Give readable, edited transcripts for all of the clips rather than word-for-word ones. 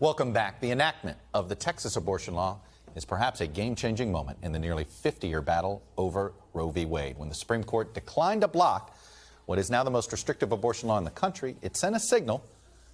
Welcome back. The enactment of the Texas abortion law is perhaps a game-changing moment in the nearly 50-year battle over Roe v. Wade. When the Supreme Court declined to block what is now the most restrictive abortion law in the country, it sent a signal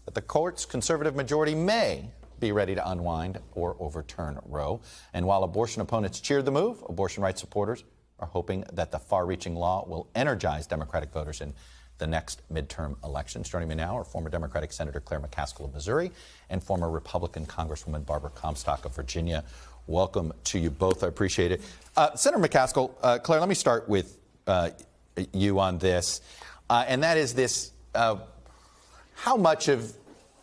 that the court's conservative majority may be ready to unwind or overturn Roe. And while abortion opponents cheered the move, abortion rights supporters are hoping that the far-reaching law will energize Democratic voters in the next midterm elections. Joining me now are former Democratic Senator Claire McCaskill of Missouri and former Republican Congresswoman Barbara Comstock of Virginia. Welcome to you both. I appreciate it. Senator McCaskill, Claire, let me start with you on this. And that is this, how much of,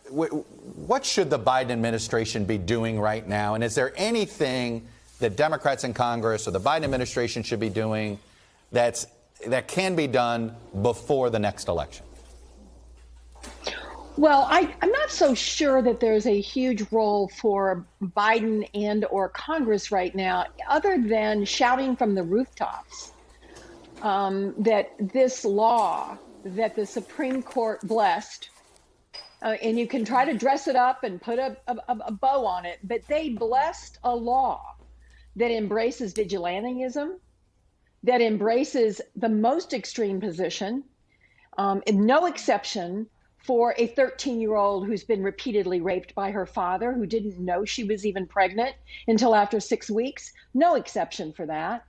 what should the Biden administration be doing right now? And is there anything that Democrats in Congress or the Biden administration should be doing that can be done before the next election? Well, I'm not so sure that there's a huge role for Biden and or Congress right now, other than shouting from the rooftops that this law that the Supreme Court blessed, and you can try to dress it up and put a bow on it, but they blessed a law that embraces vigilantism, that embraces the most extreme position, and no exception for a 13-year-old who's been repeatedly raped by her father, who didn't know she was even pregnant until after 6 weeks. No exception for that.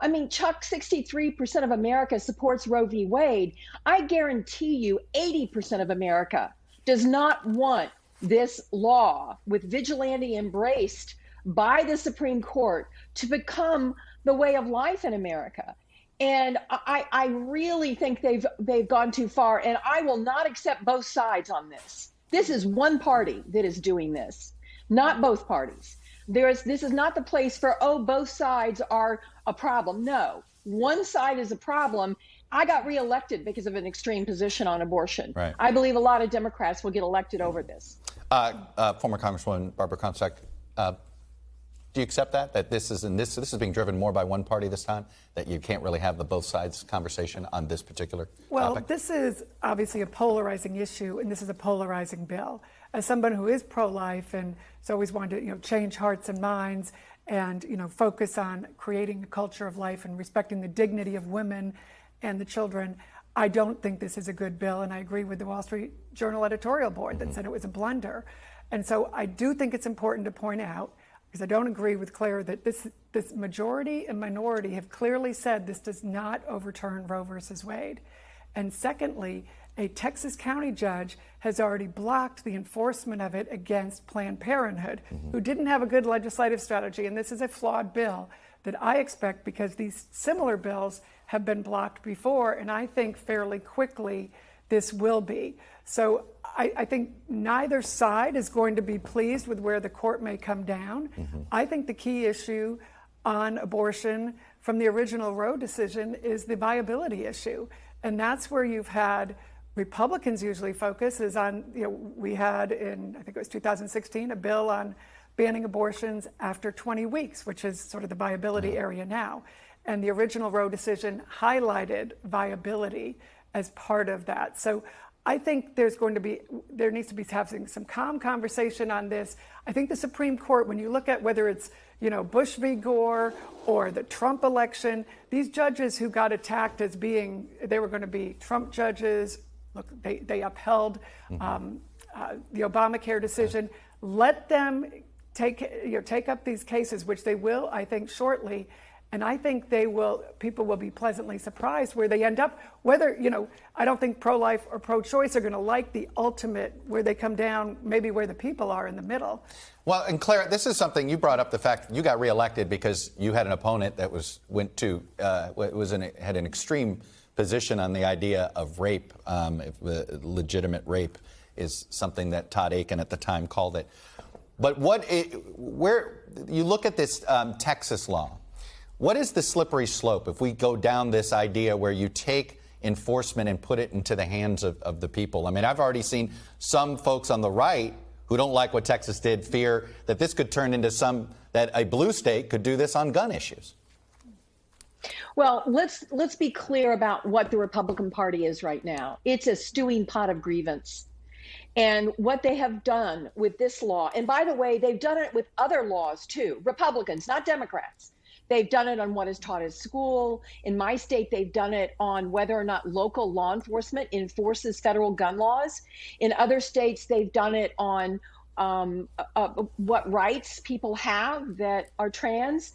I mean, Chuck, 63% of America supports Roe v. Wade. I guarantee you 80% of America does not want this law with vigilante embraced by the Supreme Court to become the way of life in America. And I really think they've gone too far, and I will not accept both sides on this. This is one party that is doing this, not both parties. This is not the place for, oh, both sides are a problem. No, one side is a problem. I got reelected because of an extreme position on abortion. Right. I believe a lot of Democrats will get elected over this. Former Congresswoman Barbara Comstock, do you accept that this is being driven more by one party this time, that you can't really have the both sides conversation on this particular topic? Well, this is obviously a polarizing issue, and this is a polarizing bill. As someone who is pro-life and has always wanted to change hearts and minds and focus on creating a culture of life and respecting the dignity of women and the children, I don't think this is a good bill, and I agree with the Wall Street Journal editorial board that said it was a blunder. And so I do think it's important to point out, because I don't agree with Claire, that this majority and minority have clearly said this does not overturn Roe versus Wade. And secondly, a Texas county judge has already blocked the enforcement of it against Planned Parenthood, who didn't have a good legislative strategy. And this is a flawed bill that I expect, because these similar bills have been blocked before, and I think fairly quickly this will be. So I think neither side is going to be pleased with where the court may come down. I think the key issue on abortion from the original Roe decision is the viability issue. And that's where you've had Republicans usually focus is on, we had in, I think it was 2016, a bill on banning abortions after 20 weeks, which is sort of the viability area now. And the original Roe decision highlighted viability as part of that. So I think there needs to be having some calm conversation on this. I think the Supreme Court, when you look at whether it's, Bush v. Gore or the Trump election, these judges who got attacked as being, they were going to be Trump judges, look, they upheld the Obamacare decision. Let them take up these cases, which they will, I think, shortly. And I think people will be pleasantly surprised where they end up. Whether, I don't think pro-life or pro-choice are going to like the ultimate, where they come down, maybe where the people are in the middle. Well, and Claire, this is something you brought up, the fact you got reelected because you had an opponent that had an extreme position on the idea of rape. Legitimate rape is something that Todd Aiken at the time called it. But where you look at this Texas law, what is the slippery slope if we go down this idea where you take enforcement and put it into the hands of the people? I mean, I've already seen some folks on the right who don't like what Texas did fear that this could turn into that a blue state could do this on gun issues. Well, let's be clear about what the Republican Party is right now. It's a stewing pot of grievance. And what they have done with this law, and by the way, they've done it with other laws too, Republicans, not Democrats. They've done it on what is taught at school. In my state, they've done it on whether or not local law enforcement enforces federal gun laws. In other states, they've done it on what rights people have that are trans.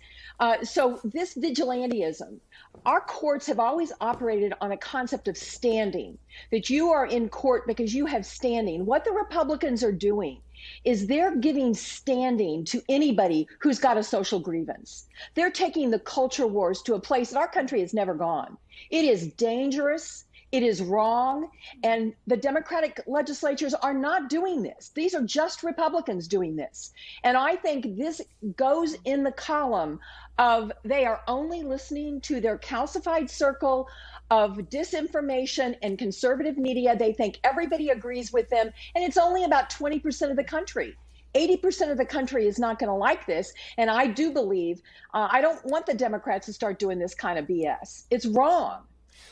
So this vigilantism, our courts have always operated on a concept of standing, that you are in court because you have standing. What the Republicans are doing is they're giving standing to anybody who's got a social grievance. They're taking the culture wars to a place that our country has never gone. It is dangerous. It is wrong, and the Democratic legislatures are not doing this. These are just Republicans doing this. And I think this goes in the column of they are only listening to their calcified circle of disinformation and conservative media. They think everybody agrees with them, and it's only about 20% of the country. 80% of the country is not going to like this. And I do believe, I don't want the Democrats to start doing this kind of BS. It's wrong.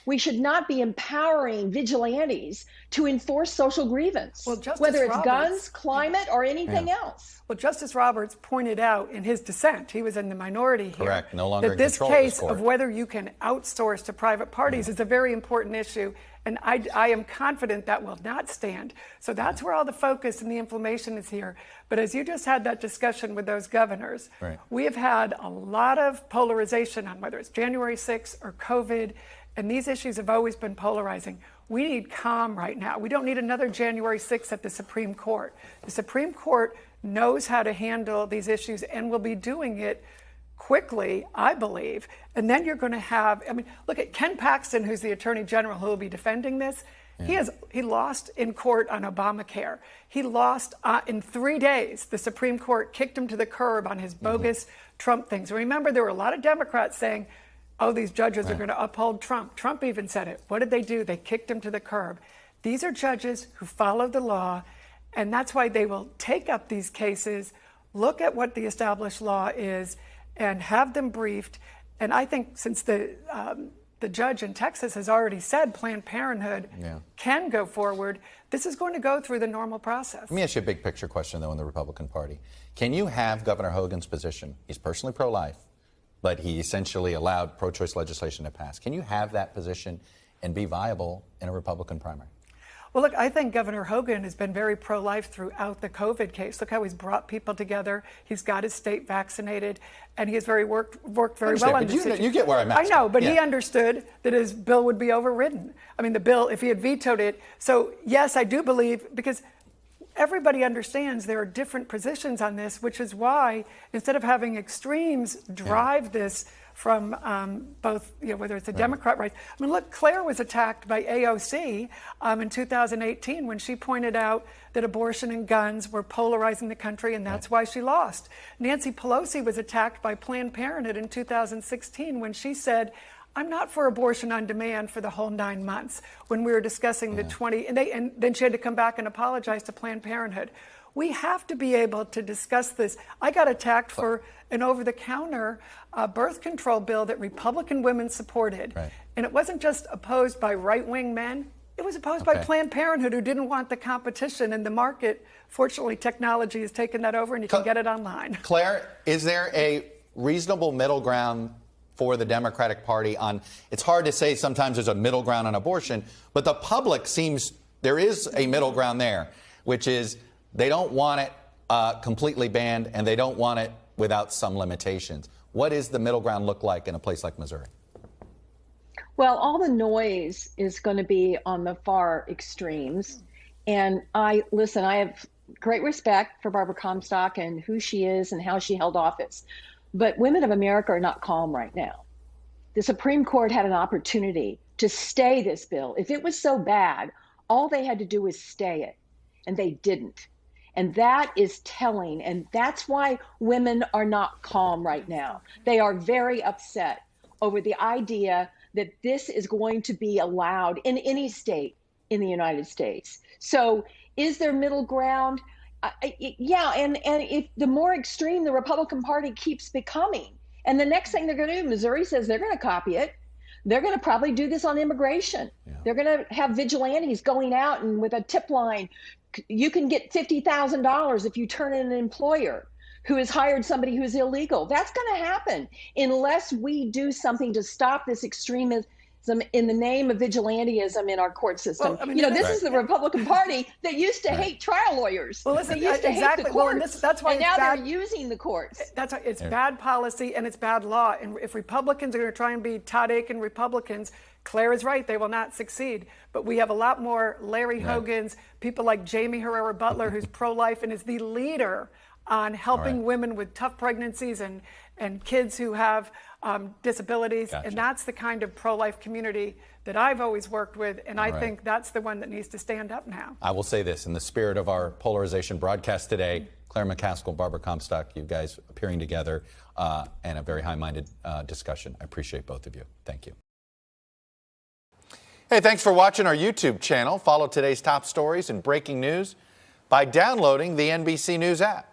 We should not be empowering vigilantes to enforce social grievance, whether it's guns, climate, or anything else. Well, Justice Roberts pointed out in his dissent, he was in the minority here, correct, no longer that this case of whether you can outsource to private parties is a very important issue, and I am confident that will not stand. So that's where all the focus and the inflammation is here. But as you just had that discussion with those governors, we have had a lot of polarization on whether it's January 6th or COVID. And these issues have always been polarizing. We need calm right now. We don't need another January 6th at the Supreme Court. The Supreme Court knows how to handle these issues and will be doing it quickly, I believe. And then you're going to have, I mean, look at Ken Paxton, who's the Attorney General who will be defending this. He lost in court on Obamacare. He lost in 3 days. The Supreme Court kicked him to the curb on his bogus Trump things. Remember, there were a lot of Democrats saying, oh, these judges are going to uphold Trump. Trump even said it. What did they do? They kicked him to the curb. These are judges who follow the law, and that's why they will take up these cases, look at what the established law is, and have them briefed. And I think since the judge in Texas has already said Planned Parenthood can go forward, this is going to go through the normal process. Let me ask you a big picture question, though, in the Republican Party. Can you have Governor Hogan's position? He's personally pro-life, but he essentially allowed pro-choice legislation to pass. Can you have that position and be viable in a Republican primary? Well, look, I think Governor Hogan has been very pro-life throughout the COVID case. Look how he's brought people together. He's got his state vaccinated, and he has worked very well on this issue. You get where I'm at. I know, but he understood that his bill would be overridden. I mean, the bill, if he had vetoed it. So, yes, I do believe, because everybody understands there are different positions on this, which is why instead of having extremes drive this from both, whether it's a Democrat right. I mean, look, Claire was attacked by AOC in 2018 when she pointed out that abortion and guns were polarizing the country, and that's why she lost. Nancy Pelosi was attacked by Planned Parenthood in 2016 when she said, I'm not for abortion on demand for the whole 9 months, when we were discussing the 20, and then she had to come back and apologize to Planned Parenthood. We have to be able to discuss this. I got attacked for an over-the-counter birth control bill that Republican women supported. And it wasn't just opposed by right-wing men. It was opposed by Planned Parenthood, who didn't want the competition in the market. Fortunately, technology has taken that over, and you can get it online. Claire, is there a reasonable middle ground for the Democratic Party on, it's hard to say sometimes there's a middle ground on abortion, but the public seems there is a middle ground there, which is they don't want it completely banned and they don't want it without some limitations. What does the middle ground look like in a place like Missouri? Well, all the noise is going to be on the far extremes. And I have great respect for Barbara Comstock and who she is and how she held office. But women of America are not calm right now. The Supreme Court had an opportunity to stay this bill. If it was so bad, all they had to do was stay it, and they didn't. And that is telling, and that's why women are not calm right now. They are very upset over the idea that this is going to be allowed in any state in the United States. So is there middle ground? Yeah, and if the more extreme the Republican Party keeps becoming, and the next thing they're going to do, Missouri says they're going to copy it. They're going to probably do this on immigration. They're going to have vigilantes going out and with a tip line, you can get $50,000 if you turn in an employer who has hired somebody who's illegal. That's going to happen unless we do something to stop this extremism in the name of vigilantism in our court system. Well, I mean, this is the Republican Party that used to hate trial lawyers. Well, listen, they used to exactly. hate the courts, well, that's why and now they're using the courts. That's why it's bad policy and it's bad law. And if Republicans are going to try and be Todd Aiken Republicans, Claire is right, they will not succeed. But we have a lot more Larry Hogans, people like Jamie Herrera Butler, who's pro-life and is the leader on helping women with tough pregnancies and kids who have disabilities. Gotcha. And that's the kind of pro-life community that I've always worked with. And I think that's the one that needs to stand up now. I will say this, in the spirit of our Polarization broadcast today, Claire McCaskill, Barbara Comstock, you guys appearing together and a very high-minded discussion. I appreciate both of you. Thank you. Hey, thanks for watching our YouTube channel. Follow today's top stories and breaking news by downloading the NBC News app.